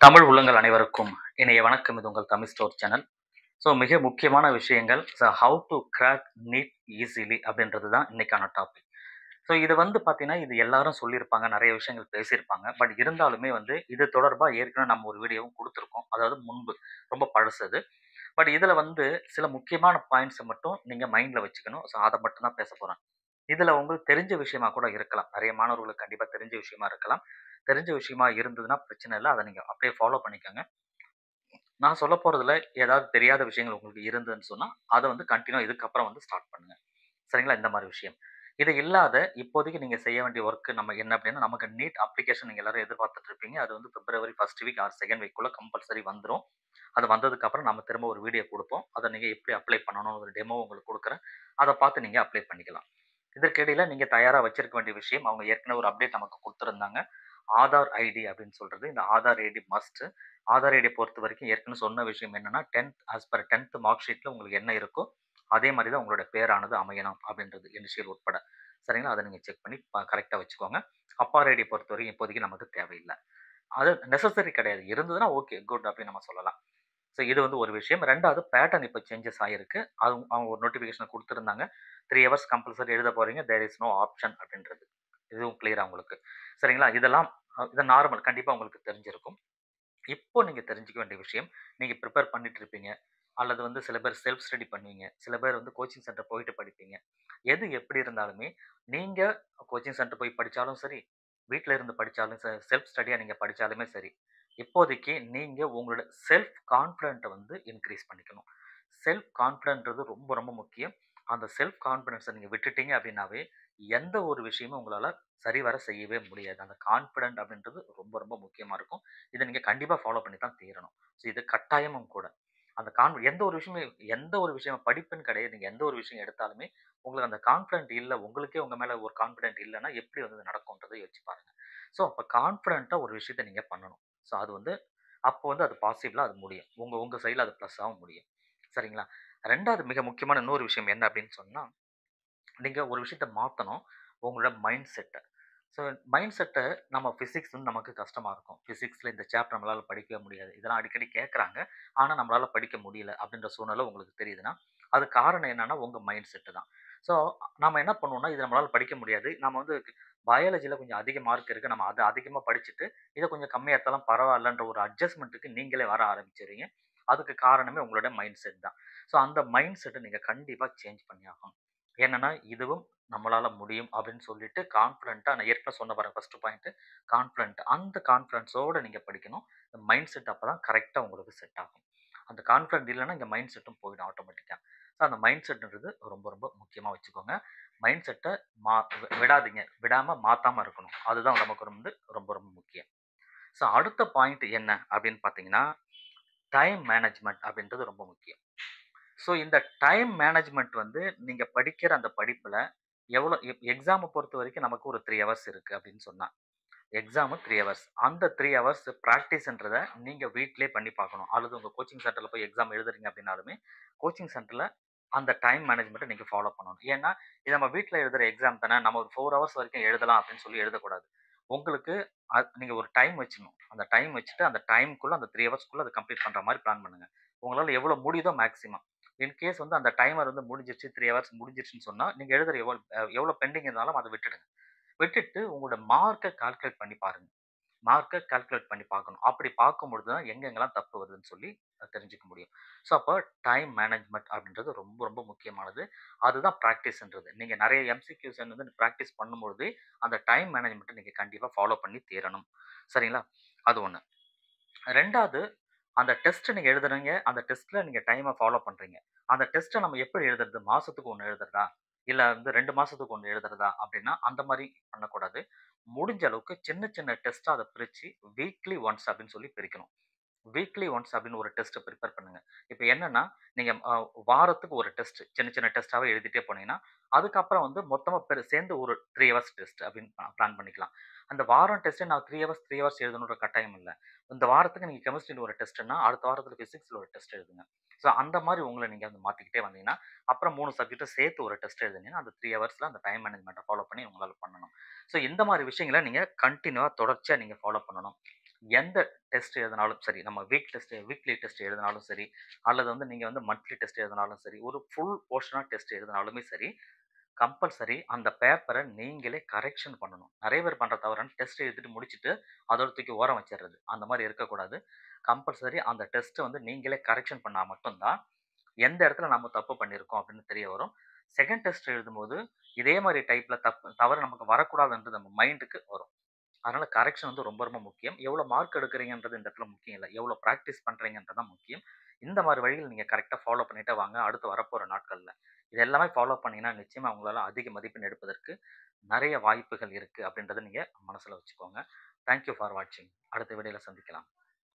தமிழ் உள்ளங்கள் அனைவருக்கும் இணைய வணக்கம். இது உங்கள் தமிழ் ஸ்டோர் சேனல். ஸோ மிக முக்கியமான விஷயங்கள் how to crack NEET easily அப்படின்றது தான் இன்னைக்கான டாபிக். ஸோ இது பார்த்தீங்கன்னா இது எல்லாரும் சொல்லியிருப்பாங்க, நிறைய விஷயங்கள் பேசியிருப்பாங்க. பட் இருந்தாலுமே இது தொடர்பாக ஏற்கனவே நம்ம ஒரு வீடியோவும் கொடுத்துருக்கோம், அதாவது முன்பு, ரொம்ப பழசது. பட் இதில் சில முக்கியமான பாயிண்ட்ஸை மட்டும் நீங்கள் மைண்டில் வச்சுக்கணும். ஸோ அதை மட்டும் தான் பேச போகிறேன். இதில் உங்களுக்கு தெரிஞ்ச விஷயமா கூட இருக்கலாம், நிறைய மாணவர்களுக்கு கண்டிப்பாக தெரிஞ்ச விஷயமா இருக்கலாம். தெரிஞ்ச விஷயமா இருந்ததுன்னா பிரச்சனை இல்லை, அதை நீங்கள் அப்படியே ஃபாலோ பண்ணிக்கோங்க. நான் சொல்ல போறதுல ஏதாவது தெரியாத விஷயங்கள் உங்களுக்கு இருந்ததுன்னு சொன்னா, அத கன்டின்யூவா இதுக்கப்புறம் ஸ்டார்ட் பண்ணுங்க. சரிங்களா? இந்த மாரி விஷயம். இது இல்லாத இப்போதைக்கு நீங்க செய்ய வேண்டிய வொர்க் நம்ம என்ன அப்டின்னா, நமக்கு நீட் அப்ளிகேஷன் நீங்க எல்லாரும் எதிர்பார்த்துட்டு இருப்பீங்க. அது பிப்ரவரி 1 வீக் ஆர் 2 வீக்குள்ள கம்பல்சரி வந்துரும். அது வந்ததுக்கு அப்புறம் நம்ம திரும்ப ஒரு வீடியோ குடுப்போம். அத நீங்க எப்படி அப்ளை பண்ணணும்னு ஒரு டெமோ உங்களுக்கு குடுக்குறேன். அத பார்த்து நீங்க அப்ளை பண்ணிக்கலாம். இதற்கிடையில நீங்க தயாரா வச்சிருக்க வேண்டிய விஷயம், அவங்க ஏற்கனவே ஒரு அப்டேட் நமக்கு குடுத்திருந்தாங்க. ஆதார் ஐடி அப்படின்னு சொல்றது. இந்த ஆதார் ஐடி மஸ்ட். ஆதார் ஐடிய பொறுத்தவரைக்கும் ஏற்கனவே சொன்ன விஷயம் என்னன்னா, 10த் ஆஸ் பர் 10த் மார்க் ஷீட்ல உங்களுக்கு என்ன இருக்கோ, அதே மாரி தான் உங்களோட பேரானது அமையணும் அப்படின்றது இனிஷியல் உட்பட. சரிங்களா? அத நீங்க செக் பண்ணி கரெக்ட்டா வச்சுக்கோங்க. அப்பார் ஐடிய பொறுத்தவரைக்கும் இப்போதைக்கு நமக்கு தேவையில்ல. அது நெசசரி கிடையாது. இருந்ததுன்னா ஓகே, குட் அப்படின்னு நம்ம சொல்லலாம். ஸோ இது ஒரு விஷயம். 2வது பேட்டர்ன் இப்ப சேஞ்சஸ் ஆயிருக்கு. அது அவங்க ஒரு நோட்டிஃபிகேஷன் குடுத்திருந்தாங்க. 3 ஹவர்ஸ் கம்பல்சரி எழுத போறீங்க. தேர் இஸ் நோ ஆப்ஷன் அப்படின்றது. இதுவும் கிளியரா உங்களுக்கு. சரிங்களா? இதெல்லாம் இது நார்மல். கண்டிப்பா உங்களுக்கு தெரிஞ்சிருக்கும். இப்போ நீங்க தெரிஞ்சுக்க வேண்டிய விஷயம், நீங்க பிரிப்பேர் பண்ணிட்டு இருப்பீங்க. அல்லது சில பேர் செல்ஃப் ஸ்டடி பண்ணுவீங்க. சில பேர் கோச்சிங் சென்டர் போயிட்டு படிப்பீங்க. எது எப்படி இருந்தாலுமே, நீங்க கோச்சிங் சென்டர் போய் படிச்சாலும் சரி, வீட்ல இருந்து படிச்சாலும் செல்ஃப் ஸ்டடியா நீங்க படிச்சாலுமே சரி, இப்போதைக்கு நீங்க உங்களோட செல்ஃப் கான்ஃபிடென்ட்ட இன்கிரீஸ் பண்ணிக்கணும். செல்ஃப் கான்ஃபிடென்ட்ன்றது ரொம்ப ரொம்ப முக்கியம். அந்த செல்ஃப் கான்ஃபிடன்ஸ நீங்க விட்டுட்டீங்க அப்படின்னாவே, எந்த ஒரு விஷயமும் உங்களால சரிவர செய்யவே முடியாது. அந்த கான்ஃபிடென்ட் அப்படின்றது ரொம்ப ரொம்ப முக்கியமா இருக்கும். இத நீங்க கண்டிப்பா ஃபாலோ பண்ணி தான் தீரணும். ஸோ இது கட்டாயமும் கூட. அந்த எந்த ஒரு விஷயம் படிப்புன்னு கிடையாது. நீங்க எந்த ஒரு விஷயம் எடுத்தாலுமே, உங்களுக்கு அந்த கான்ஃபிடென்ட் இல்ல, உங்களுக்கே உங்க மேல ஒரு கான்ஃபிடென்ட் இல்லன்னா, எப்படி நடக்கும்ன்றத யோசிச்சு பாருங்க. ஸோ அப்ப கான்ஃபிடென்ட்டா ஒரு விஷயத்த நீங்க பண்ணணும். ஸோ அது அப்போ அது பாசிபிளா அது முடியும். உங்க உங்க சைடுல அது பிளஸ் ஆவும் முடியும். சரிங்களா? 2வது மிக முக்கியமான இன்னொரு விஷயம் என்ன அப்படின்னு சொன்னா, நீங்க ஒரு விஷயத்த மாத்தணும். உங்களோட மைண்ட் செட்ட. ஸோ மைண்ட் செட்ட நம்ம பிசிக்ஸ் நமக்கு கஷ்டமா இருக்கும். பிசிக்ஸ்ல இந்த சாப்டர் நம்மளால படிக்கவே முடியாது. இதெல்லாம் அடிக்கடி கேட்கறாங்க. ஆனா நம்மளால படிக்க முடியல அப்படின்ற சூழ்நிலை உங்களுக்கு தெரியுதுன்னா, அது காரணம் என்னன்னா உங்க மைண்ட் செட் தான். ஸோ நாம என்ன பண்ணுவோம்னா, இது நம்மளால படிக்க முடியாது. நம்ம பயாலஜில கொஞ்சம் அதிக மார்க் இருக்கு. நம்ம அத அதிகமா படிச்சுட்டு, இத கொஞ்சம் கம்மியா எடுத்தாலும் பரவாயில்லன்ற ஒரு அட்ஜஸ்ட்மென்ட்க்கு நீங்களே வர ஆரம்பிச்சுருவீங்க. அதுக்கு காரணமே உங்களோட மைண்ட் செட் தான். ஸோ அந்த மைண்ட் செட்ட நீங்க கண்டிப்பா சேஞ்ச் பண்ணி ஆகணும். என்னன்னா, இதுவும் நம்மளால முடியும் அப்படின்னு சொல்லிட்டு கான்ஃபிடென்ட்டா, நான் ஏற்கனவே சொன்ன பாருங்க ஃபர்ஸ்ட் பாயிண்ட் கான்ஃபிடென்ட். அந்த கான்ஃபிடன்ஸோட நீங்க படிக்கணும். மைண்ட் செட் அப்பதான் கரெக்ட்டா உங்களுக்கு செட் ஆகும். அந்த கான்ஃபிடென்ட் இல்லன்னா, இங்க மைண்ட் செட்டும் போயிடும் ஆட்டோமேட்டிக்கா. ஸோ அந்த மைண்ட் செட்ன்றது ரொம்ப ரொம்ப முக்கியமா வச்சுக்கோங்க. மைண்ட் செட்ட மா விடாதீங்க. விடாம மாத்தாம இருக்கணும். அதுதான் நமக்கு ரொம்ப ரொம்ப முக்கியம். ஸோ அடுத்த பாயிண்ட் என்ன அப்படின்னு பார்த்தீங்கன்னா, டைம் மேனேஜ்மென்ட் அப்படின்றது ரொம்ப முக்கியம். ஸோ இந்த டைம் மேனேஜ்மென்ட் நீங்க படிக்கிற அந்த படிப்புல எவ்வளோ எக்ஸாம பொறுத்தவரைக்கும் நமக்கு ஒரு 3 ஹவர்ஸ் இருக்கு அப்படின்னு சொன்னா. Exam 3 hours. அந்த 3 ஹவர்ஸ் பிராக்டிஸ்ன்றத நீங்க வீட்டிலேயே பண்ணி பார்க்கணும். அல்லது உங்க கோச்சிங் சென்டர்ல போய் எக்ஸாம் எழுதுறீங்க அப்படின்னாலுமே, கோச்சிங் சென்டர்ல அந்த டைம் மேனேஜ்மென்ட்ட நீங்க ஃபாலோ பண்ணணும். ஏன்னா, இது நம்ம வீட்ல எழுதுற எக்ஸாம் தானே, நம்ம ஒரு 4 ஹவர்ஸ் வரைக்கும் எழுதலாம் அப்படின்னு சொல்லி எழுதக்கூடாது. உங்களுக்கு நீங்க ஒரு டைம் வச்சுக்கணும். அந்த டைம் வச்சுட்டு, அந்த டைம்க்குள்ள அந்த 3 ஹவர்ஸ்க்குள்ள அத கம்ப்ளீட் பண்ற மாரி பிளான் பண்ணுங்க. உங்களால எவ்வளோ முடியுதோ மேக்ஸிமம். இன் கேஸ் அந்த டைமர் முடிஞ்சிருச்சு, 3 ஹவர்ஸ் முடிஞ்சிருச்சுன்னு சொன்னா, நீங்க எழுதுற எவ்வளோ பெண்டிங் இருந்தாலும் அத விட்டுடுங்க. விட்டுட்டு உங்களோட மார்க்க கால்குலேட் பண்ணி பாருங்க. மார்க்க கால்குலேட் பண்ணி பார்க்கணும். அப்படி பார்க்கும்பொழுது தான் எங்கெங்கலாம் தப்பு வருதுன்னு சொல்லி தெரிஞ்சுக்க முடியும். ஸோ அப்போ டைம் மேனேஜ்மென்ட் அப்படின்றது ரொம்ப ரொம்ப முக்கியமானது. அதுதான் பிராக்டிஸ்ன்றது. நீங்க நெறைய எம்சிக்யூஸ் பிராக்டிஸ் பண்ணும்பொழுது, அந்த டைம் மேனேஜ்மென்ட்ட நீங்க கண்டிப்பா ஃபாலோ பண்ணி தீரணும். சரிங்களா? அது 1. 2வது அந்த டெஸ்ட் நீங்க எழுதுறீங்க. அந்த டெஸ்ட்ல நீங்க டைம ஃபாலோ பண்றீங்க. அந்த டெஸ்ட்ட நம்ம எப்படி எழுதுறது? மாசத்துக்கு 1 எழுதுறதா? இல்ல 2 மாசத்துக்கு 1 எழுதுறதா? அப்படின்னா, அந்த மாரி பண்ணக்கூடாது. முடிஞ்ச அளவுக்கு சின்ன சின்ன டெஸ்ட்டா அத பிரிச்சு வீக்லி ஒன்ஸ் அப்படின்னு சொல்லி பிரிக்கணும். வீக்லி ஒன்ஸ் அப்படின்னு ஒரு டெஸ்ட் ப்ரிப்பேர் பண்ணுங்க. இப்ப என்னன்னா, நீங்க வாரத்துக்கு ஒரு டெஸ்ட் சின்ன சின்ன டெஸ்ட்டாவே எழுதிட்டே போனீங்கன்னா, அதுக்கப்புறம் மொத்தமா சேர்ந்து ஒரு 3 ஹவர்ஸ் டெஸ்ட் அப்படின்னு பிளான் பண்ணிக்கலாம். அந்த வாரம் டெஸ்ட்ட நான் 3 ஹவர்ஸ் எழுதணுன்ற கட்டாயம் இல்ல. இந்த வாரத்துக்கு நீங்க கெமிஸ்ட்ரில ஒரு டெஸ்ட்ன்னா, அடுத்த வாரத்துல பிசிக்ஸ்ல ஒரு டெஸ்ட் எழுதுங்க. ஸோ அந்த மாரி உங்கள நீங்க மாத்திக்கிட்டே வந்தீங்கன்னா, அப்புறம் 3 சப்ஜெக்ட்ட சேர்த்து ஒரு டெஸ்ட் எழுதுனீங்கன்னா, அந்த 3 ஹவர்ஸ்ல அந்த டைம் மேனேஜ்மென்ட்ட ஃபாலோ பண்ணி உங்களால பண்ணணும். ஸோ இந்த மாரி விஷயங்கள நீங்க கன்டினியூவா தொடர்ச்சியா நீங்க ஃபாலோ பண்ணணும். எந்த டெஸ்ட் எழுதினாலும் சரி, நம்ம வீக்லி டெஸ்ட் எழுதினாலும் சரி, அல்லது வந்து நீங்க வந்து மந்த்லி டெஸ்ட் எழுதினாலும் சரி, ஒரு ஃபுல் போர்ஷனா டெஸ்ட் எழுதினாலுமே சரி, கம்பல்சரி அந்த பேப்பர நீங்களே கரெக்ஷன் பண்ணணும். நெறைய பேர் பண்ற தவறு டெஸ்ட் எழுதிட்டு முடிச்சுட்டு, அதோட தூக்கி ஓரம் வச்சுர்றது. அந்த மாரி இருக்கக்கூடாது. கம்பல்சரி அந்த டெஸ்ட்ட வந்து நீங்களே கரெக்ஷன் பண்ணா மட்டும் தான், எந்த இடத்துல நம்ம தப்பு பண்ணியிருக்கோம் அப்படின்னு தெரிய வரும். செகண்ட் டெஸ்ட் எழுதும்போது, இதே மாரி டைப்ல தவறு நமக்கு வரக்கூடாதுன்றது நம்ம மைண்டுக்கு வரும். அதனால கரெக்ஷன் வந்து ரொம்ப ரொம்ப முக்கியம். எவ்வளோ மார்க் எடுக்கிறீங்கன்றது இந்த இடத்துல முக்கியம் இல்ல. எவ்வளோ பிராக்டிஸ் பண்றீங்கன்றது தான் முக்கியம். இந்த மாரி வழிகள் நீங்க கரெக்ட்டா ஃபாலோ பண்ணிட்டே வாங்க. அடுத்து வரப்போற நாட்கள்ல. இது எல்லாமே ஃபாலோ பண்ணீங்கன்னா, நிச்சயமா உங்களால அதிக மதிப்பெண் எடுப்பதற்கு நெறைய வாய்ப்புகள் இருக்கு அப்படின்றத நீங்க மனசுல வச்சுக்கோங்க. தேங்க் யூ ஃபார் வாட்சிங். அடுத்த வீடியோல சந்திக்கலாம்.